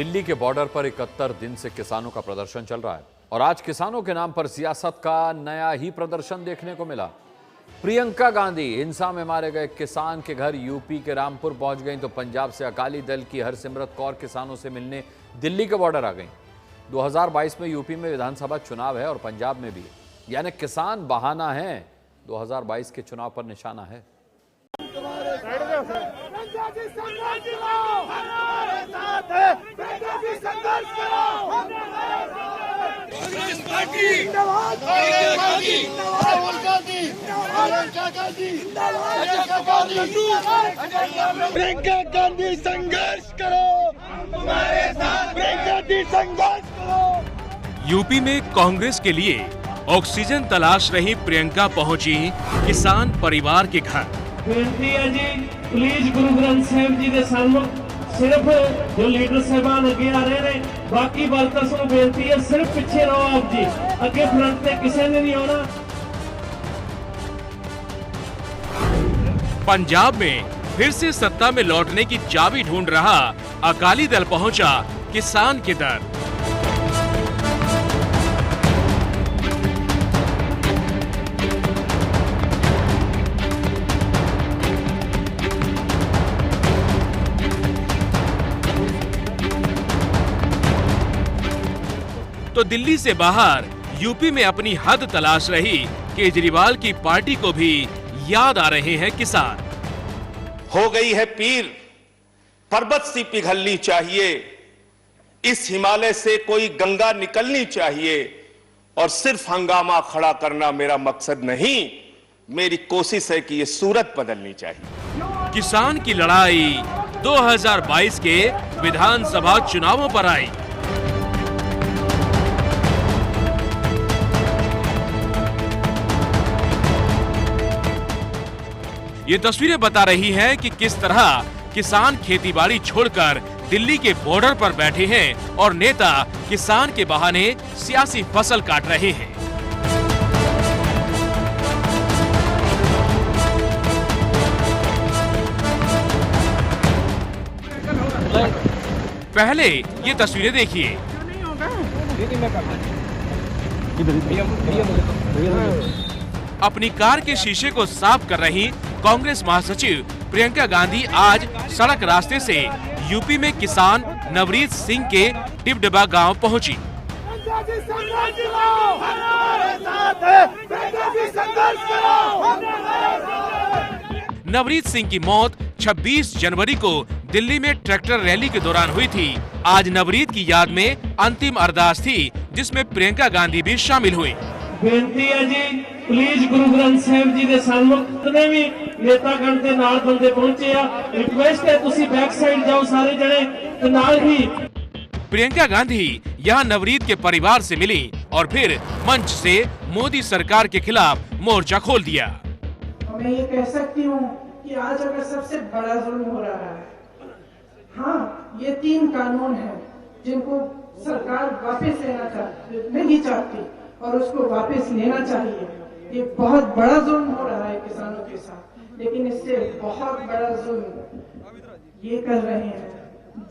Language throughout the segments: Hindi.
दिल्ली के बॉर्डर पर 71 दिन से किसानों का प्रदर्शन चल रहा है और आज किसानों के नाम पर सियासत का नया ही प्रदर्शन देखने को मिला। प्रियंका गांधी हिंसा में मारे गए किसान के घर यूपी के रामपुर पहुंच गई तो पंजाब से अकाली दल की हरसिमरत कौर किसानों से मिलने दिल्ली के बॉर्डर आ गई। 2022 में यूपी में विधानसभा चुनाव है और पंजाब में भी, यानी किसान बहाना है, 2022 के चुनाव पर निशाना है। प्रियंका गांधी संघर्ष करो, हमारे साथ प्रियंका गांधी संघर्ष करो। यूपी में कांग्रेस के लिए ऑक्सीजन तलाश रही प्रियंका पहुंची किसान परिवार के घर। बेनती है जी, प्लीज गुरु ग्रंथ साहिब जी के सामने सिर्फ जो लीडर साहबान अगे आ रहे ने, बाकी वर्कर्स को बेनती है सिर्फ पीछे रहो आप जी, अगे फ्रंट पे किसी ने नहीं आना। पंजाब में फिर से सत्ता में लौटने की चाबी ढूंढ रहा अकाली दल पहुंचा किसान के दर। तो दिल्ली से बाहर यूपी में अपनी हद तलाश रही केजरीवाल की पार्टी को भी याद आ रहे हैं किसान। हो गई है पीर, पर्वत सी पिघलनी चाहिए, इस हिमालय से कोई गंगा निकलनी चाहिए और सिर्फ हंगामा खड़ा करना मेरा मकसद नहीं, मेरी कोशिश है कि ये सूरत बदलनी चाहिए। किसान की लड़ाई 2022 के विधानसभा चुनावों पर आई। ये तस्वीरें बता रही हैं कि किस तरह किसान खेतीबाड़ी छोड़कर दिल्ली के बॉर्डर पर बैठे हैं और नेता किसान के बहाने सियासी फसल काट रहे हैं। पहले ये तस्वीरें देखिए। अपनी कार के शीशे को साफ कर रही कांग्रेस महासचिव प्रियंका गांधी आज सड़क रास्ते से यूपी में किसान नवरीत सिंह के डिबडबा गांव पहुंची। नवरीत सिंह की मौत 26 जनवरी को दिल्ली में ट्रैक्टर रैली के दौरान हुई थी। आज नवरीत की याद में अंतिम अरदास थी जिसमें प्रियंका गांधी भी शामिल हुई। बेनती है जी, प्लीज गुरु ग्रंथ साहिब जी के सामने जितने भी नेतागण के नाल बंदे पहुंचे आ, रिक्वेस्ट है तुसी बैक साइड जाओ सारे जने ते नाल ही। प्रियंका गांधी यहां नवरीत के परिवार से मिली और फिर मंच से मोदी सरकार के खिलाफ मोर्चा खोल दिया। मैं ये कह सकती हूँ कि आज अगर सबसे बड़ा जुल्म हो रहा है, हाँ, ये 3 कानून हैं जिनको सरकार वापस लेना नहीं चाहती और उसको वापस लेना चाहिए। ये बहुत बड़ा जुल्म हो रहा है किसानों के साथ, लेकिन इससे बहुत बड़ा जुल्म ये कर रहे हैं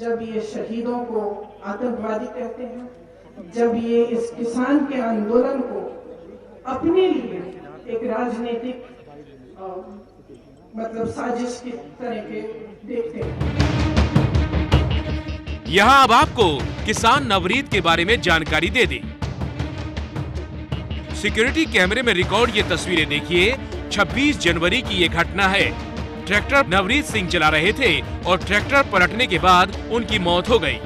जब ये शहीदों को आतंकवादी कहते हैं, जब ये इस किसान के आंदोलन को अपने लिए एक राजनीतिक मतलब साजिश की तरह के देखते हैं। यहाँ अब आपको किसान नवरीत के बारे में जानकारी दे दी। सिक्योरिटी कैमरे में रिकॉर्ड ये तस्वीरें देखिए। 26 जनवरी की ये घटना है। ट्रैक्टर नवरीत सिंह चला रहे थे और ट्रैक्टर पलटने के बाद उनकी मौत हो गई।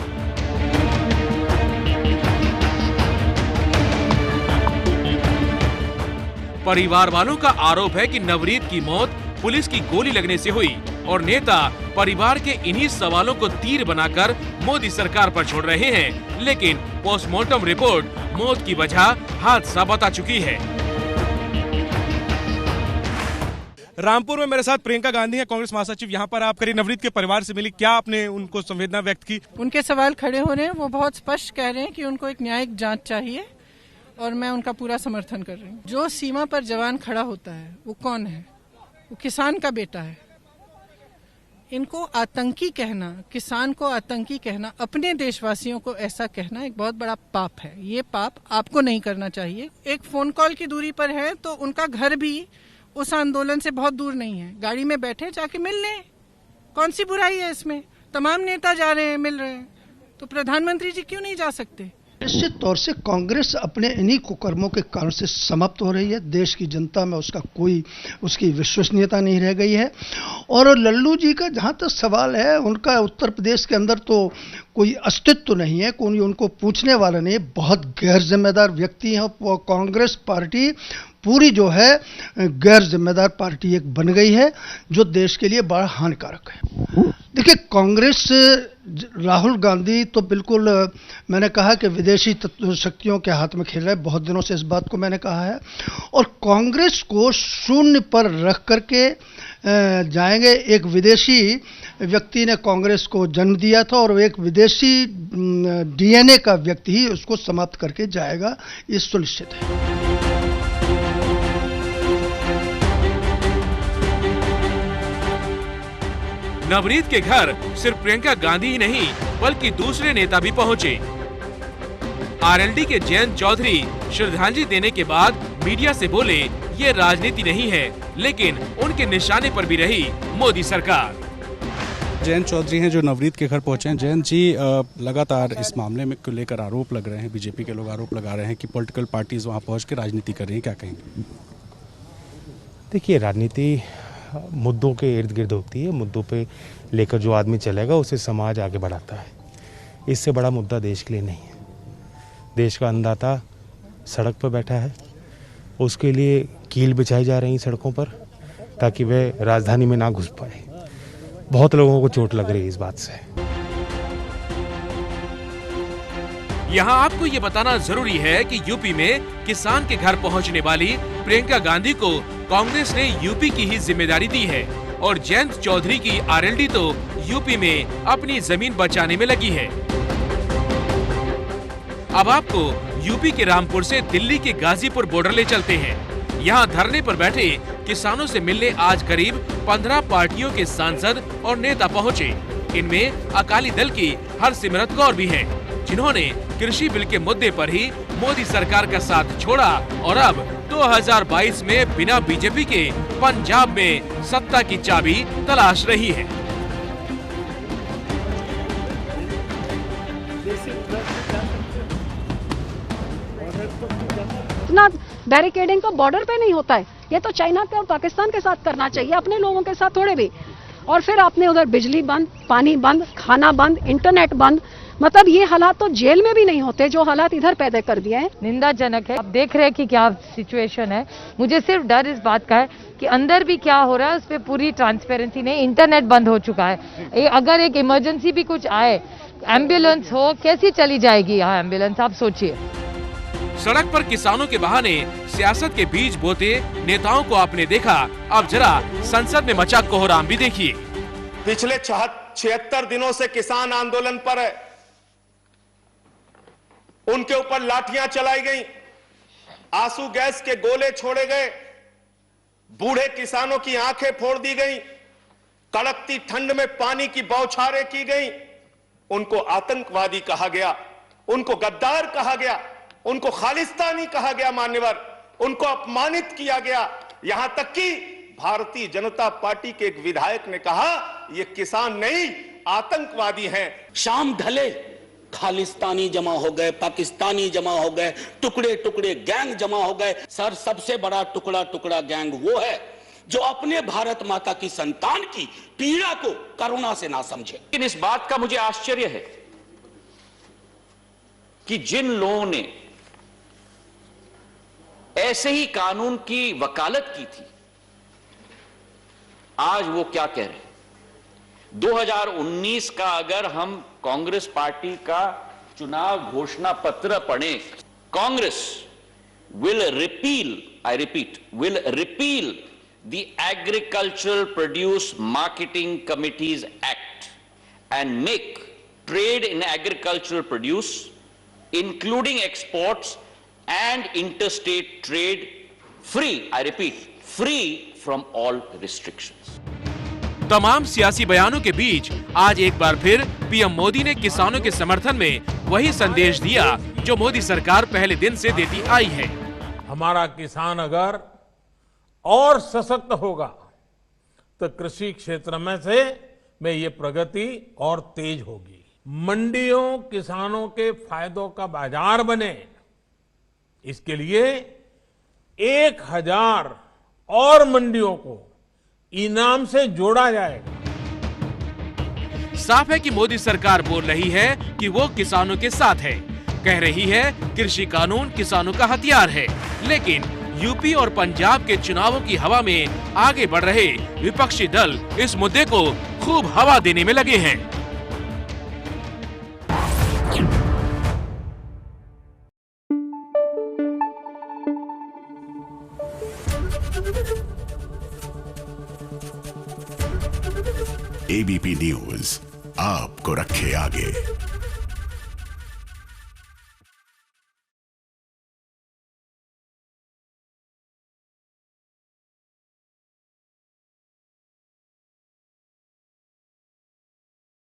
परिवार वालों का आरोप है कि नवरीत की मौत पुलिस की गोली लगने से हुई और नेता परिवार के इन्हीं सवालों को तीर बनाकर मोदी सरकार पर छोड़ रहे हैं, लेकिन पोस्टमार्टम रिपोर्ट मौत की वजह हादसा बता चुकी है। रामपुर में मेरे साथ प्रियंका गांधी है, कांग्रेस महासचिव। यहाँ पर आप करीब नवरीत के परिवार से मिली, क्या आपने उनको संवेदना व्यक्त की? उनके सवाल खड़े हो रहे हैं, वो बहुत स्पष्ट कह रहे हैं कि उनको एक न्यायिक जांच चाहिए और मैं उनका पूरा समर्थन कर रही हूँ। जो सीमा पर जवान खड़ा होता है वो कौन है? वो किसान का बेटा है। इनको आतंकी कहना, किसान को आतंकी कहना, अपने देशवासियों को ऐसा कहना एक बहुत बड़ा पाप है। ये पाप आपको नहीं करना चाहिए। एक फोन कॉल की दूरी पर है तो उनका घर भी उस आंदोलन से बहुत दूर नहीं है। गाड़ी में बैठे जाके मिल लें, कौन सी बुराई है इसमें? तमाम नेता जा रहे हैं, मिल रहे हैं, तो प्रधानमंत्री जी क्यों नहीं जा सकते? निश्चित तौर से कांग्रेस अपने इन्हीं कुकर्मों के कारण से समाप्त हो रही है। देश की जनता में उसका कोई उसकी विश्वसनीयता नहीं रह गई है। और लल्लू जी का जहां तक सवाल है, उनका उत्तर प्रदेश के अंदर तो कोई अस्तित्व नहीं है, कोई उनको पूछने वाला नहीं है। बहुत गैर जिम्मेदार व्यक्ति हैं और कांग्रेस पार्टी पूरी जो है गैर जिम्मेदार पार्टी एक बन गई है, जो देश के लिए बड़ा हानिकारक है। देखिए, कांग्रेस, राहुल गांधी तो बिल्कुल, मैंने कहा कि विदेशी शक्तियों के हाथ में खेल रहे हैं। बहुत दिनों से इस बात को मैंने कहा है। और कांग्रेस को शून्य पर रख करके जाएंगे। एक विदेशी व्यक्ति ने कांग्रेस को जन्म दिया था और एक विदेशी डीएनए का व्यक्ति ही उसको समाप्त करके जाएगा, ये सुनिश्चित है। नवनीत के घर सिर्फ प्रियंका गांधी ही नहीं बल्कि दूसरे नेता भी पहुंचे। आरएलडी के जयंत चौधरी श्रद्धांजलि देने के बाद मीडिया से बोले, ये राजनीति नहीं है, लेकिन उनके निशाने पर भी रही मोदी सरकार। जयंत चौधरी हैं जो नवनीत के घर पहुंचे हैं। जयंत जी, लगातार इस मामले में को लेकर आरोप लग रहे हैं, बीजेपी के लोग आरोप लगा रहे हैं कि पॉलिटिकल पार्टीज वहां पहुंच के राजनीति कर रही हैं, क्या कहेंगे? देखिए, राजनीति मुद्दों के इर्द गिर्द होती है। मुद्दों पे लेकर जो आदमी चलेगा उसे समाज आगे बढ़ाता है। इससे बड़ा मुद्दा देश के लिए नहीं है। देश का अन्नदाता सड़क पर बैठा है, उसके लिए कील बिछाई जा रही सड़कों पर ताकि वह राजधानी में ना घुस पाए। बहुत लोगों को चोट लग रही है इस बात से। यहाँ आपको ये बताना जरूरी है कि यूपी में किसान के घर पहुँचने वाली प्रियंका गांधी को कांग्रेस ने यूपी की ही जिम्मेदारी दी है और जयंत चौधरी की आरएलडी तो यूपी में अपनी जमीन बचाने में लगी है। अब आपको यूपी के रामपुर से दिल्ली के गाजीपुर बॉर्डर ले चलते हैं। यहाँ धरने पर बैठे किसानों से मिलने आज करीब 15 पार्टियों के सांसद और नेता पहुँचे। इनमें अकाली दल की हरसिमरत कौर भी है, जिन्होंने कृषि बिल के मुद्दे पर ही मोदी सरकार का साथ छोड़ा और अब 2022 में बिना बीजेपी के पंजाब में सत्ता की चाबी तलाश रही है। इतना बैरिकेडिंग तो बॉर्डर पे नहीं होता है, ये तो चाइना के और पाकिस्तान के साथ करना चाहिए, अपने लोगों के साथ थोड़े भी। और फिर आपने उधर बिजली बंद, पानी बंद, खाना बंद, इंटरनेट बंद। मतलब ये हालात तो जेल में भी नहीं होते जो हालात इधर पैदा कर दिए हैं। निंदाजनक है। आप देख रहे हैं कि क्या सिचुएशन है। मुझे सिर्फ डर इस बात का है कि अंदर भी क्या हो रहा है उस पर पूरी ट्रांसपेरेंसी नहीं। इंटरनेट बंद हो चुका है। अगर एक इमरजेंसी भी कुछ आए, एम्बुलेंस हो, कैसी चली जाएगी यहाँ एम्बुलेंस, आप सोचिए। सड़क पर किसानों के बहाने सियासत के बीज बोते नेताओं को आपने देखा, अब जरा संसद में मचा कोहराम भी देखिए। पिछले 76 दिनों से किसान आंदोलन पर है, उनके ऊपर लाठियां चलाई गई, आंसू गैस के गोले छोड़े गए, बूढ़े किसानों की आंखें फोड़ दी गई, कड़कती ठंड में पानी की बौछारें की गई, उनको आतंकवादी कहा गया, उनको गद्दार कहा गया, उनको खालिस्तानी कहा गया, मान्यवर, उनको अपमानित किया गया। यहां तक कि भारतीय जनता पार्टी के एक विधायक ने कहा ये किसान नहीं आतंकवादी हैं। शाम ढले खालिस्तानी जमा हो गए, पाकिस्तानी जमा हो गए, टुकड़े टुकड़े गैंग जमा हो गए। सर, सबसे बड़ा टुकड़ा टुकड़ा गैंग वो है जो अपने भारत माता की संतान की पीड़ा को करुणा से ना समझे। लेकिन इस बात का मुझे आश्चर्य है कि जिन लोगों ने ऐसे ही कानून की वकालत की थी, आज वो क्या कह रहे हैं। 2019 का अगर हम कांग्रेस पार्टी का चुनाव घोषणा पत्र पढ़ें, Congress will repeal, I repeat, will repeal the agricultural produce marketing committees act and make trade in agricultural produce including exports and interstate trade free, I repeat, free from all restrictions. तमाम सियासी बयानों के बीच आज एक बार फिर पीएम मोदी ने किसानों के समर्थन में वही संदेश दिया जो मोदी सरकार पहले दिन से देती आई है। हमारा किसान अगर और सशक्त होगा तो कृषि क्षेत्र में ये प्रगति और तेज होगी। मंडियों किसानों के फायदों का बाजार बने, इसके लिए 1000 और मंडियों को इनाम से जोड़ा जाएगा। साफ है कि मोदी सरकार बोल रही है कि वो किसानों के साथ है, कह रही है कृषि कानून किसानों का हथियार है, लेकिन यूपी और पंजाब के चुनावों की हवा में आगे बढ़ रहे विपक्षी दल इस मुद्दे को खूब हवा देने में लगे हैं। एबीपी न्यूज आपको रखे आगे।